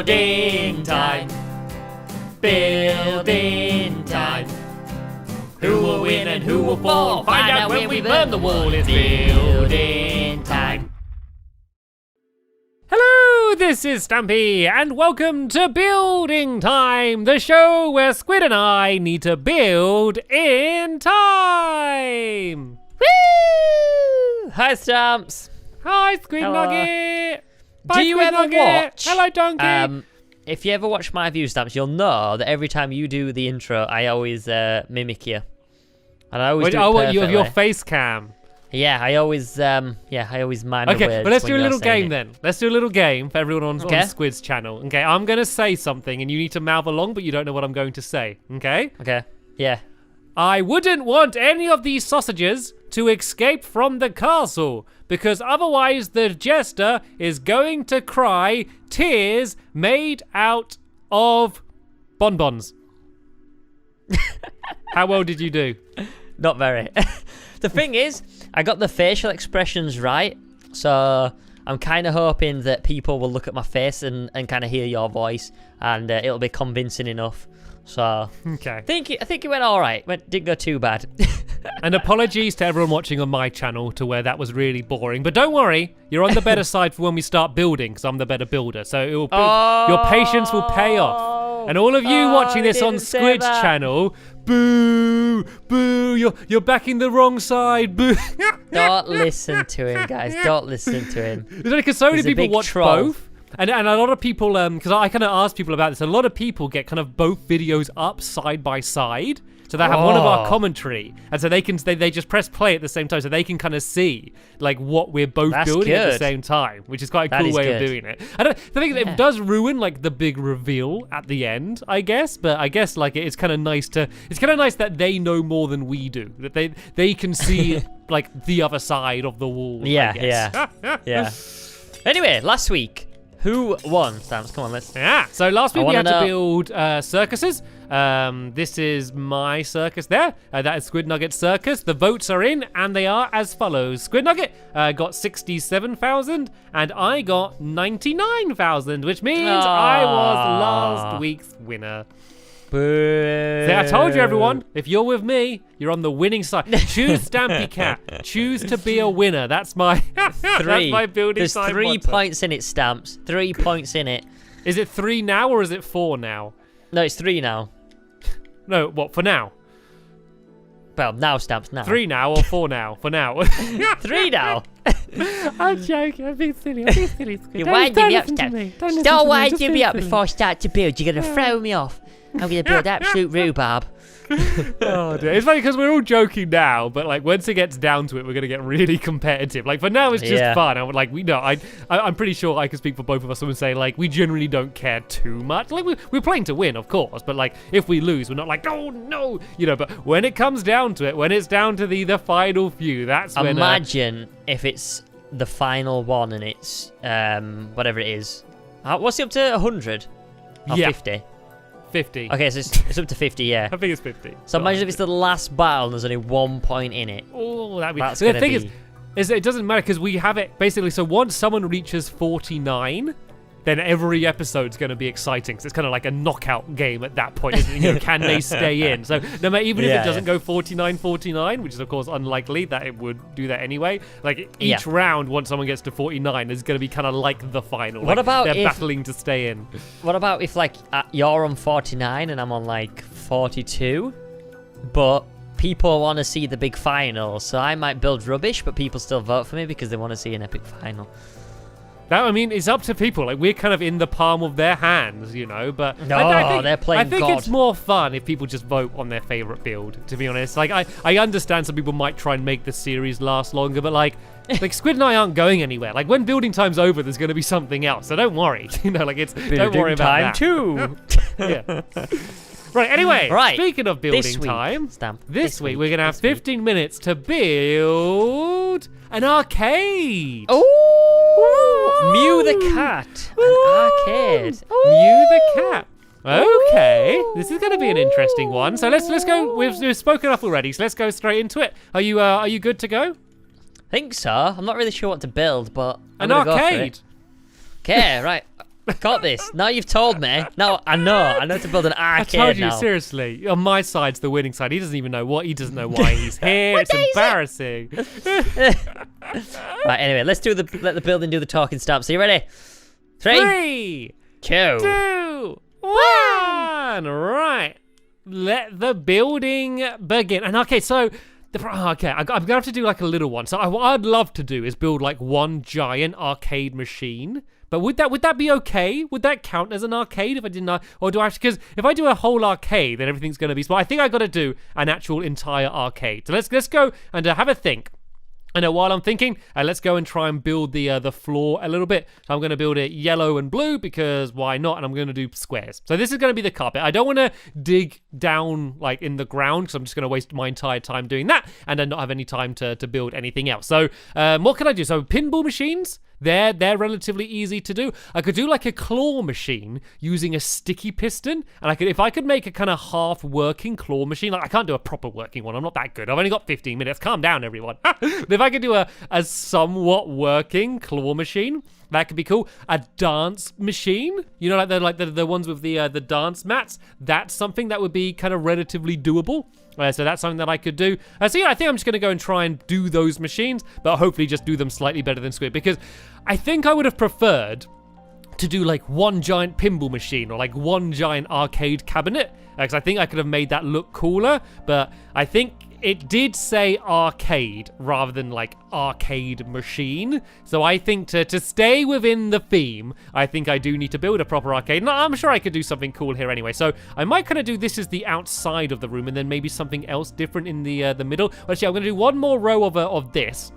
Building time. Building time. Who will win and who will fall? Find out when we burn the wall. It's building time. Hello, this is Stampy, and welcome to Building Time, the show where Squid and I need to build in time. Woo! Hi, Stamps. Hi, Squid Hello. Nugget. Bye, Do you Squid ever Nugget. watch? Hello, Donkey. If you ever watch my view, Stamps, you'll know that every time you do the intro, I always mimic you, and I always do it perfectly. You have your face cam. Yeah, I always mime the words. Okay, but let's do a when little you're saying game it. then. Let's do a little game for everyone on Okay. Squid's channel. Okay, I'm going to say something and you need to mouth along, but you don't know what I'm going to say. Okay? Okay. Yeah. I wouldn't want any of these sausages to escape from the castle, because otherwise the jester is going to cry tears made out of bonbons. How well did you do? Not very. The thing is, I got the facial expressions right, so I'm kind of hoping that people will look at my face and kind of hear your voice, and it'll be convincing enough. So Okay. I think it went all right. Didn't go too bad. And apologies to everyone watching on my channel to where that was really boring. But don't worry, you're on the better side for when we start building, because I'm the better builder. So it will your patience will pay off. And all of you watching this on Squid's channel, boo, boo, you're backing the wrong side, boo. Don't listen to him, guys. Don't listen to him. It's only because so many He's a people big watch troll. both. And a lot of people, because I kind of ask people about this, a lot of people get kind of both videos up side by side. So they have one of our commentary, and so they just press play at the same time, so they can kind of see like what we're both building at the same time, which is quite a cool way of doing it. I think it does ruin like the big reveal at the end, I guess, but I guess like it's kind of nice that they know more than we do, that they can see like the other side of the wall. Yeah, I guess. yeah. Anyway, last week, who won? Stamps, come on, let's. Yeah. So last week we had to know. build circuses. This is my circus there. That is Squid Nugget's circus. The votes are in, and they are as follows. Squid Nugget got 67,000, and I got 99,000, which means I was last week's winner. Boo. See, I told you, everyone, if you're with me, you're on the winning side. Choose Stampy Cat. Choose to be a winner. That's my that's my building There's time 3 motto. points in it, Stamps. 3 points in it. Is it 3 now or is it 4 now? No, it's 3 now. No, what, for now? Well, now, Stamps, now. 3 now or 4 now? For now. 3 now. I'm joking. I'm being silly. Squid. You're winding me up, Stamps. Don't wind me up before I start to build. You're going to throw me off. I'm going to build absolute rhubarb. Oh dear. It's funny because we're all joking now, but like once it gets down to it, we're gonna get really competitive. Like for now, it's just fun. I'm pretty sure I can speak for both of us and say like we generally don't care too much. Like we're playing to win, of course, but like if we lose, we're not like oh no, But when it comes down to it, when it's down to the final few, that's when. Imagine if it's the final one and it's whatever it is. What's it up to 100 or 50? 50. Okay, so it's up to 50, yeah. I think it's 50. So imagine if it's the last battle and there's only 1 point in it. Oh, That's the gonna thing be... is it doesn't matter because we have it basically. So once someone reaches 49, then every episode's going to be exciting. So it's kind of like a knockout game at that point. Isn't it? Can they stay in? So no matter, even if it doesn't go 49-49, which is of course unlikely that it would do that anyway. Like each round, once someone gets to 49, is going to be kind of like the final. What about they're if, battling to stay in? What about if like you're on 49 and I'm on like 42, but people want to see the big final, so I might build rubbish, but people still vote for me because they want to see an epic final. That, I mean, it's up to people. Like, we're kind of in the palm of their hands, But they're playing I think God. it's more fun if people just vote on their favorite build, to be honest. Like, I understand some people might try and make the series last longer, but like Squid and I aren't going anywhere. Like, when building time's over, there's going to be something else. So don't worry. Don't worry about that. Too. Yeah. Right, anyway, speaking of building time, this week we're going to have 15 minutes to build an arcade. Oh, Mew the cat. An arcade. Mew the cat. Okay, this is going to be an interesting one. So let's go. We've spoken enough already, so let's go straight into it. Are you good to go? I think so. I'm not really sure what to build, but I'm an gonna arcade. Go for it. Okay, right. Got this. Now you've told me. Now I know to build an I arcade told you, now. seriously. On my side's the winning side. He doesn't even know what. He doesn't know why he's here. It's embarrassing. Right, anyway, let the building do the talking. Stamps. Are you ready? 3, 2, 2, 1. Right. Let the building begin. And okay, so I'm gonna have to do like a little one. So what I'd love to do is build like one giant arcade machine. But would that be okay? Would that count as an arcade if I didn't? Or do I have to? Because if I do a whole arcade, then everything's gonna be small. I think I got to do an actual entire arcade. So let's go and have a think. And while I'm thinking, let's go and try and build the floor a little bit. So I'm going to build it yellow and blue because why not? And I'm going to do squares. So this is going to be the carpet. I don't want to dig down like in the ground because I'm just going to waste my entire time doing that and then not have any time to build anything else. So what can I do? So pinball machines. They're relatively easy to do. I could do like a claw machine using a sticky piston, and if I could make a kind of half working claw machine, like I can't do a proper working one. I'm not that good. I've only got 15 minutes. Calm down, everyone. But if I could do a somewhat working claw machine, that could be cool. A dance machine, you know, like the ones with the dance mats. That's something that would be kind of relatively doable. So that's something that I could do. So yeah, I think I'm just going to go and try and do those machines, but hopefully just do them slightly better than Squid, because I think I would have preferred to do like one giant pinball machine or like one giant arcade cabinet, because I think I could have made that look cooler, but I think it did say arcade rather than like arcade machine. So I think to stay within the theme, I think I do need to build a proper arcade. And I'm sure I could do something cool here anyway. So I might kind of do this as the outside of the room and then maybe something else different in the middle. Actually, I'm going to do one more row of this.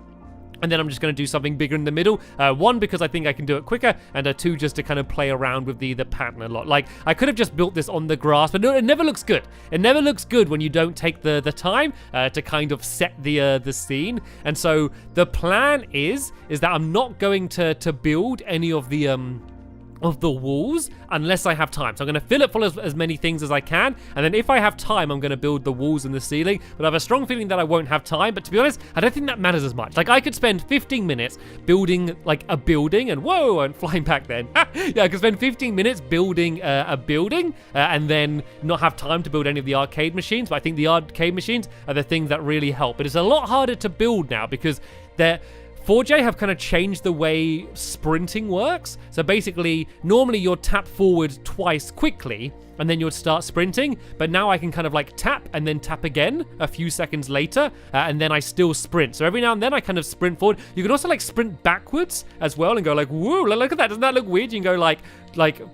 And then I'm just going to do something bigger in the middle. One, because I think I can do it quicker, and two, just to kind of play around with the pattern a lot. Like, I could have just built this on the grass, but no, it never looks good. It never looks good when you don't take the time to kind of set the scene. And so the plan is that I'm not going to build any of the walls unless I have time. So I'm going to fill it full of as many things as I can, and then if I have time, I'm going to build the walls and the ceiling. But I have a strong feeling that I won't have time. But to be honest, I don't think that matters as much. Like, I could spend 15 minutes building like a building, and whoa, and flying back then. Yeah, I could spend 15 minutes building a building and then not have time to build any of the arcade machines. But I think the arcade machines are the things that really help. But it's a lot harder to build now because 4J have kind of changed the way sprinting works. So basically, normally you'll tap forward twice quickly and then you'll start sprinting. But now I can kind of like tap and then tap again a few seconds later, and then I still sprint. So every now and then I kind of sprint forward. You can also like sprint backwards as well and go like, whoa, look at that. Doesn't that look weird? You can go like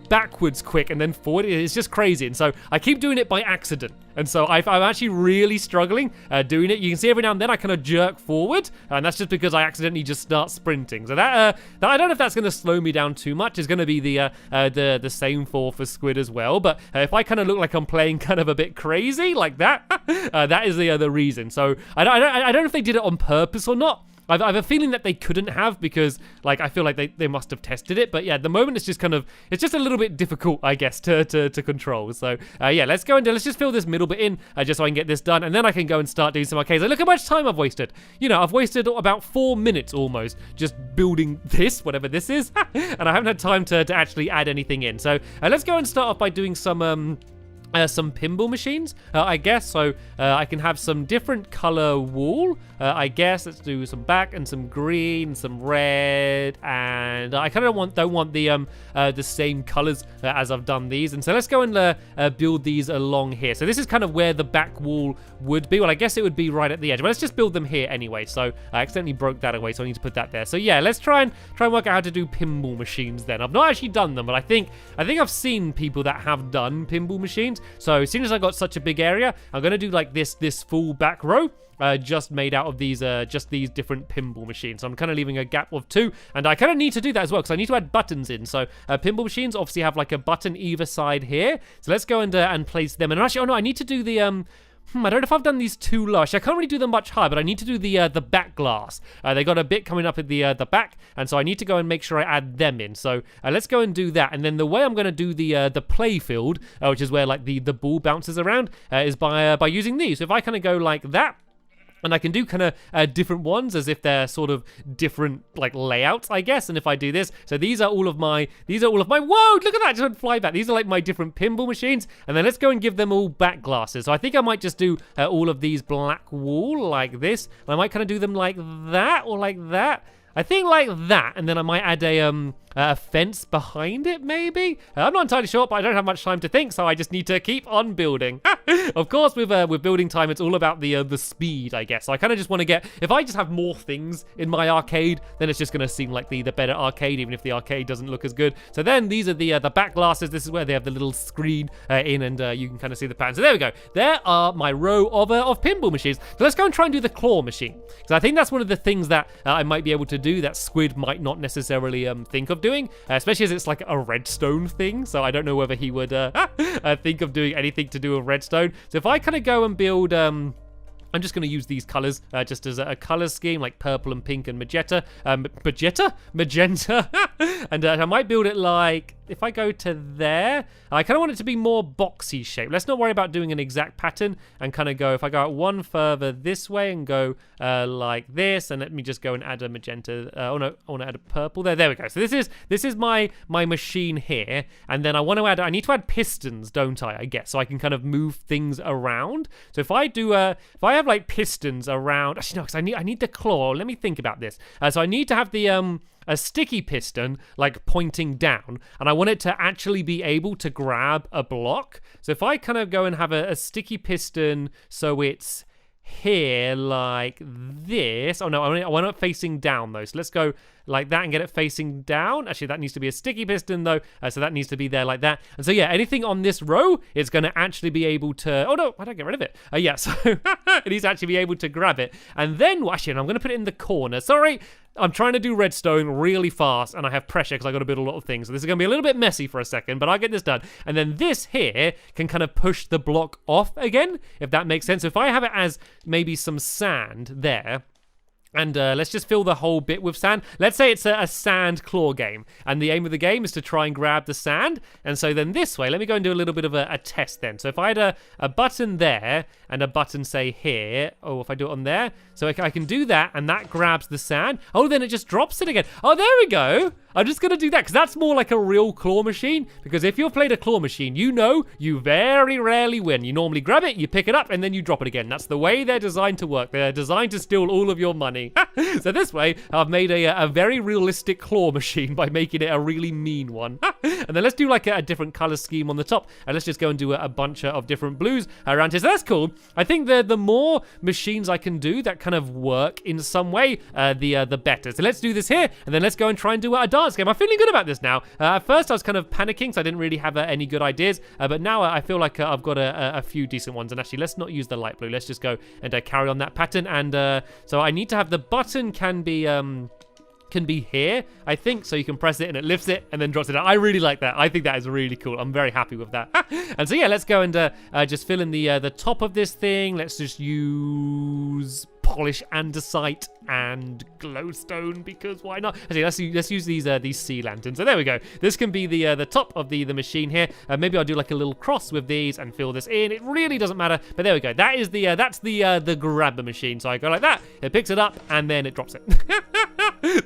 backwards quick and then forward. It's just crazy. And so I keep doing it by accident. And so I'm actually really struggling doing it. You can see every now and then I kind of jerk forward, and that's just because I accidentally just start sprinting. So that I don't know if that's going to slow me down too much. It's going to be the same for Squid as well. But if I kind of look like I'm playing kind of a bit crazy like that, that is the reason. So I don't know if they did it on purpose or not. I have a feeling that they couldn't have, because like I feel like they must have tested it. But yeah, at the moment it's just a little bit difficult, I guess, to control. So yeah, let's just fill this middle bit in just so I can get this done, and then I can go and start doing some arcades. Look how much time I've wasted. You know, I've wasted about 4 minutes almost just building this, whatever this is, and I haven't had time to actually add anything in. So let's go and start off by doing some pinball machines, I guess. So I can have some different color wool, I guess. Let's do some black and some green, some red, and I kind of don't want the same colors as I've done these. And so let's go and build these along here. So this is kind of where the back wall would be. Well, I guess it would be right at the edge, but let's just build them here anyway. So I accidentally broke that away, so I need to put that there. So yeah, let's try and work out how to do pinball machines then. I've not actually done them, but I think I've seen people that have done pinball machines. So as soon as I got such a big area, I'm going to do like this full back row just made out of these different pinball machines. So I'm kind of leaving a gap of 2, and I kind of need to do that as well because I need to add buttons in. So pinball machines obviously have like a button either side here. So let's go and place them. And actually, oh no, I need to do the I don't know if I've done these too low. Actually, I can't really do them much higher, but I need to do the back glass. They got a bit coming up at the back, and so I need to go and make sure I add them in. So let's go and do that. And then the way I'm going to do the play field, which is where like the ball bounces around, is by using these. So if I kind of go like that, And I can do kind of different ones as if they're sort of different like layouts, I guess. And if I do this, so these are all of my, whoa, look at that, just went fly back. These are like my different pinball machines. And then let's go and give them all back glasses. So I think I might just do all of these black wool like this. And I might kind of do them like that or like that. I think like that, and then I might add a fence behind it, maybe? I'm not entirely sure, but I don't have much time to think, so I just need to keep on building. Of course, with building time, it's all about the speed, I guess. So I kind of just want to get, if I just have more things in my arcade, then it's just going to seem like the better arcade, even if the arcade doesn't look as good. So then these are the back glasses. This is where they have the little screen in, and you can kind of see the pattern. So there we go. There are my row of pinball machines. So let's go and try and do the claw machine, because I think that's one of the things that I might be able to do that Squid might not necessarily think of doing, especially as it's like a redstone thing. So I don't know whether he would think of doing anything to do with redstone. So if I kind of go and build I'm just going to use these colors just as a color scheme, like purple and pink and magenta. Magenta. And I might build it like, if I go to there, I kind of want it to be more boxy shape. Let's not worry about doing an exact pattern and kind of go, if I go out one further this way and go like this, and let me just go and add a magenta. Oh no, I want to add a purple there. There we go. So this is my machine here, and then I need to add pistons, don't I guess, so I can kind of move things around. So if I do if I have like pistons around, actually no, because I need the claw. Let me think about this. So I need to have the a sticky piston like pointing down, and I want it to actually be able to grab a block. So if I kind of go and have a sticky piston so it's here like this. Oh no, I want it facing down though. So let's go like that and get it facing down. Actually, that needs to be a sticky piston though, so that needs to be there like that. And so yeah, anything on this row is going to actually be able to, oh no, why don't I get rid of it? Yeah, so it needs to actually be able to grab it. And then, actually, I'm going to put it in the corner. Sorry, I'm trying to do redstone really fast, and I have pressure because I got to build a lot of things. So this is going to be a little bit messy for a second, but I'll get this done. And then this here can kind of push the block off again, if that makes sense. So if I have it as maybe some sand there, and let's just fill the whole bit with sand. Let's say it's a sand claw game, and the aim of the game is to try and grab the sand. And so then this way, let me go and do a little bit of a test then. So if I had a button there and a button, say, here. Oh, if I do it on there. So I can do that, and that grabs the sand. Oh, then it just drops it again. Oh, there we go. I'm just going to do that, because that's more like a real claw machine. Because if you've played a claw machine, you know you very rarely win. You normally grab it, you pick it up, and then you drop it again. That's the way they're designed to work. They're designed to steal all of your money. So this way, I've made a very realistic claw machine by making it a really mean one. And then let's do like a different color scheme on the top. And let's just go and do a bunch of different blues around here. So that's cool. I think the more machines I can do that kind of work in some way, the better. So let's do this here, and then let's go and try and do a dance game. I'm feeling good about this now. At first, I was kind of panicking, so I didn't really have any good ideas. But now I feel like I've got a few decent ones. And actually, let's not use the light blue. Let's just go and carry on that pattern. And so I need to have the button can be here, I think, so you can press it and it lifts it and then drops it down. I really like that. I think that is really cool. I'm very happy with that. And so yeah, let's go and just fill in the top of this thing. Let's just use polish andesite and glowstone, because why not? Actually, let's use these sea lanterns. So there we go. This can be the top of the machine here. Maybe I'll do like a little cross with these and fill this in. It really doesn't matter, but there we go. That is that's the grabber machine. So I go like that, it picks it up, and then it drops it.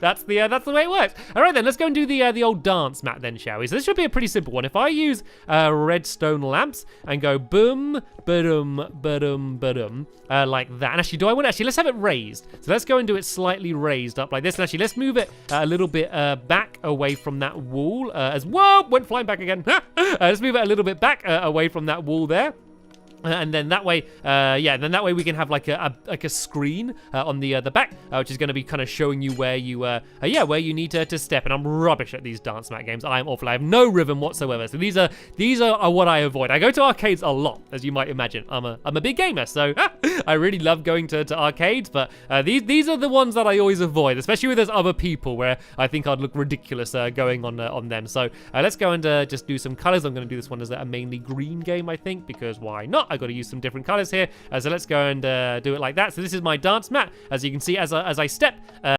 That's the way it works. All right then, let's go and do the old dance mat then, shall we? So this should be a pretty simple one. If I use redstone lamps and go boom, ba-dum, ba-dum, ba-dum, like that. And actually, let's have it raised. So let's go and do it slightly raised up like this. And actually, let's move it a little bit back away from that wall. Whoa, went flying back again. Let's move it a little bit back away from that wall there. And then that way, we can have like a screen on the back, which is going to be kind of showing you where you need to step. And I'm rubbish at these dance mat games. I'm awful. I have no rhythm whatsoever. So these are what I avoid. I go to arcades a lot, as you might imagine. I'm a big gamer, so I really love going to arcades. But these are the ones that I always avoid, especially with those other people where I think I'd look ridiculous going on them. So let's go and just do some colors. I'm going to do this one as a mainly green game, I think, because why not? I got to use some different colors here. So let's go and do it like that. So this is my dance mat. As you can see, as I step,